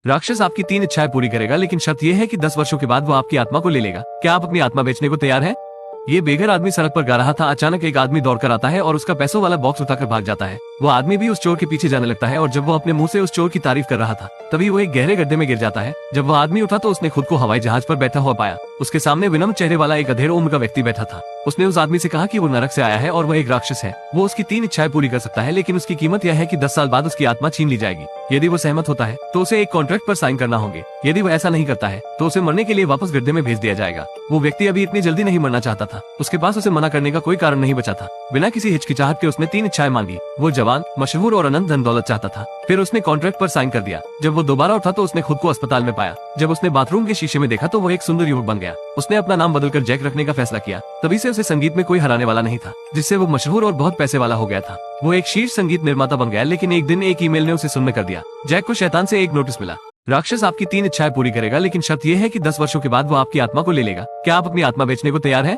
राक्षस आपकी 3 इच्छाएं पूरी करेगा, लेकिन शर्त यह है कि 10 वर्षों के बाद वो आपकी आत्मा को ले लेगा। क्या आप अपनी आत्मा बेचने को तैयार हैं? ये बेघर आदमी सड़क पर गा रहा था। अचानक एक आदमी दौड़कर आता है और उसका पैसों वाला बॉक्स उठाकर भाग जाता है। वो आदमी भी उस चोर के पीछे जाने लगता है और जब वो अपने मुंह से उस चोर की तारीफ कर रहा था, तभी वो एक गहरे गड्ढे में गिर जाता है। जब वो आदमी उठा तो उसने खुद को हवाई जहाज पर बैठा हुआ पाया। उसके सामने विनम्र चेहरे वाला एक अधेड़ उम्र का व्यक्ति बैठा था। उसने उस आदमी से कहा कि वो नरक से आया है और वह एक राक्षस है। वो उसकी 3 इच्छाएं पूरी कर सकता है, लेकिन उसकी कीमत यह है कि 10 साल बाद उसकी आत्मा छीन ली जाएगी। यदि वो सहमत होता है तो उसे एक कॉन्ट्रैक्ट पर साइन करना होंगे। यदि वो ऐसा नहीं करता है तो उसे मरने के लिए वापस गड्ढे में भेज दिया जाएगा। वो व्यक्ति अभी इतनी जल्दी नहीं मरना चाहता था। उसके पास उसे मना करने का कोई कारण नहीं बचा था। बिना किसी हिचकिचाहट के उसने 3 इच्छाएं मांगी। वो जवान, मशहूर और अनंत धन दौलत चाहता था। फिर उसने कॉन्ट्रैक्ट पर साइन कर दिया। जब वो दोबारा उठा तो उसने खुद को अस्पताल में पाया। जब उसने बाथरूम के शीशे में देखा तो वो एक सुंदर युवक बन गया। उसने अपना नाम बदलकर जैक रखने का फैसला किया। तभी से उसे संगीत में कोई हराने वाला नहीं था, जिससे वो मशहूर और बहुत पैसे वाला हो गया था। वो एक शीर्ष संगीत निर्माता बन गया, लेकिन एक दिन एक ईमेल ने उसे सुन्न कर दिया। जैक को शैतान से एक नोटिस मिला। राक्षस आपकी 3 इच्छाएं पूरी करेगा, लेकिन शर्त यह है कि 10 वर्षों के बाद वो आपकी आत्मा को ले लेगा। क्या आप अपनी आत्मा बेचने को तैयार हैं?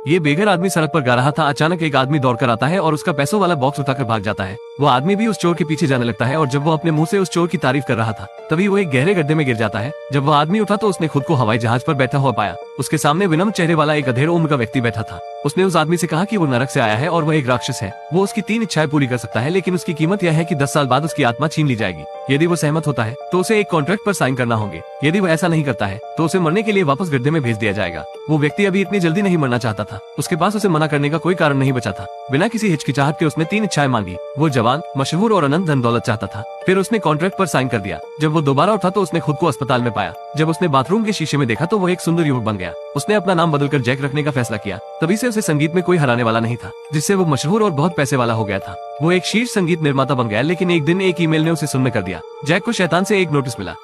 ये बेघर आदमी सड़क पर गा रहा था। अचानक एक आदमी दौड़कर आता है और उसका पैसों वाला बॉक्स उठाकर भाग जाता है। वो आदमी भी उस चोर के पीछे जाने लगता है और जब वो अपने मुंह से उस चोर की तारीफ कर रहा था, तभी वो एक गहरे गड्ढे में गिर जाता है। जब वो आदमी उठा तो उसने खुद को हवाई जहाज पर बैठा हुआ पाया। उसके सामने विनम्र चेहरे वाला एक अधेड़ उम्र का व्यक्ति बैठा था। उसने उस आदमी से कहा कि वो नरक से आया है और वह एक राक्षस है। वो उसकी 3 इच्छाएं पूरी कर सकता है, लेकिन उसकी कीमत यह है कि 10 साल बाद उसकी आत्मा छीन ली जाएगी। यदि वो सहमत होता है तो उसे एक कॉन्ट्रैक्ट पर साइन करना होंगे। यदि वो ऐसा नहीं करता है तो उसे मरने के लिए वापस गड्ढे में भेज दिया जाएगा। वो व्यक्ति अभी इतनी जल्दी नहीं मरना चाहता था। उसके पास उसे मना करने का कोई कारण नहीं बचा था। बिना किसी हिचकिचाहट के उसने 3 इच्छाएं मांगी। वो जवान, मशहूर और अनंत धन दौलत चाहता था। फिर उसने कॉन्ट्रैक्ट पर साइन कर दिया। जब वो दोबारा उठा तो उसने खुद को अस्पताल में पाया। जब उसने बाथरूम के शीशे में देखा तो वो एक सुंदर युवक बन गया। उसने अपना नाम बदलकर जैक रखने का फैसला किया। तभी से उसे संगीत में कोई हराने वाला नहीं था, जिससे वो मशहूर और बहुत पैसे वाला हो गया था। वो एक शीर्ष संगीत निर्माता बन गया, लेकिन एक दिन एक ईमेल ने उसे सुन्न कर दिया। जैक को शैतान से एक नोटिस मिला।